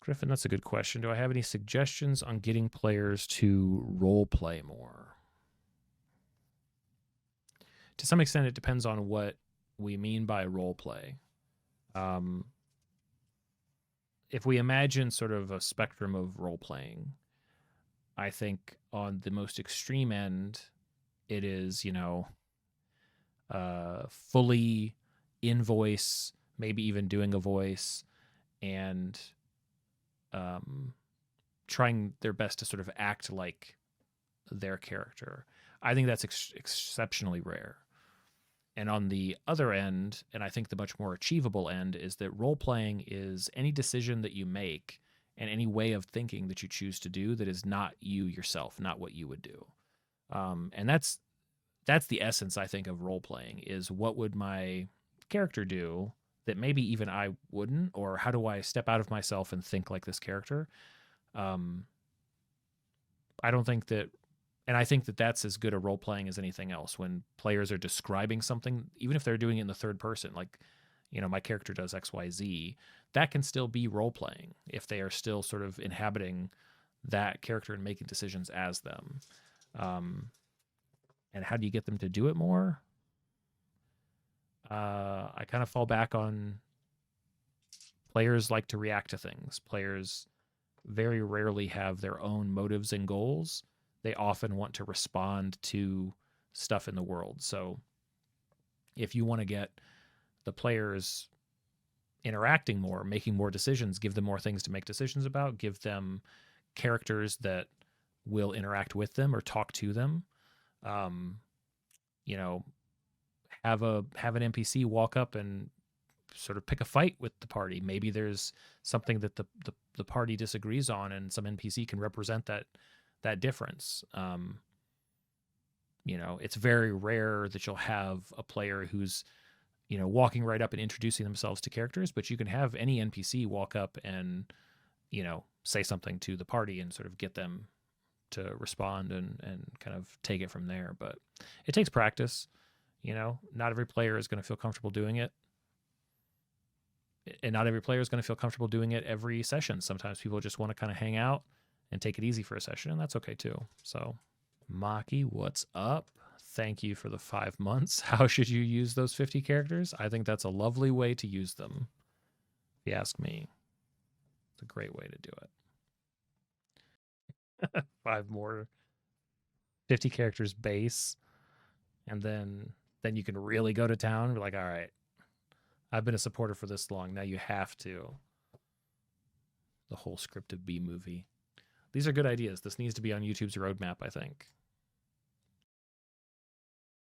Griffin, that's a good question. Do I have any suggestions on getting players to role play more? To some extent, it depends on what we mean by role play. Um, if we imagine sort of a spectrum of role playing, I think on the most extreme end, it is, fully in voice, maybe even doing a voice, and um, trying their best to sort of act like their character. I think that's exceptionally rare. And on the other end, and I think the much more achievable end, is that role playing is any decision that you make and any way of thinking that you choose to do that is not you yourself, not what you would do. And that's the essence, I think, of role playing is what would my character do that maybe even I wouldn't, or how do I step out of myself and think like this character? Um, I don't think that, and I think that that's as good a role playing as anything else. When players are describing something, even if they're doing it in the third person, like, my character does X, Y, Z, that can still be role playing if they are still sort of inhabiting that character and making decisions as them. Um, and how do you get them to do it more? I kind of fall back on players like to react to things. Players very rarely have their own motives and goals. They often want to respond to stuff in the world. So if you want to get the players interacting more, making more decisions, give them more things to make decisions about, give them characters that will interact with them or talk to them. Um, you know, have an NPC walk up and sort of pick a fight with the party. Maybe there's something that the party disagrees on, and some NPC can represent that difference. It's very rare that you'll have a player who's walking right up and introducing themselves to characters, but you can have any NPC walk up and say something to the party and sort of get them to respond and kind of take it from there. But it takes practice. Not every player is going to feel comfortable doing it. And not every player is going to feel comfortable doing it every session. Sometimes people just want to kind of hang out and take it easy for a session, and that's okay too. So, Maki, what's up? Thank you for the 5 months. How should you use those 50 characters? I think that's a lovely way to use them, if you ask me. It's a great way to do it. 5 more 50 characters base, and then you can really go to town. Be like, all right, I've been a supporter for this long. Now you have to. The whole script of B movie. These are good ideas. This needs to be on YouTube's roadmap, I think.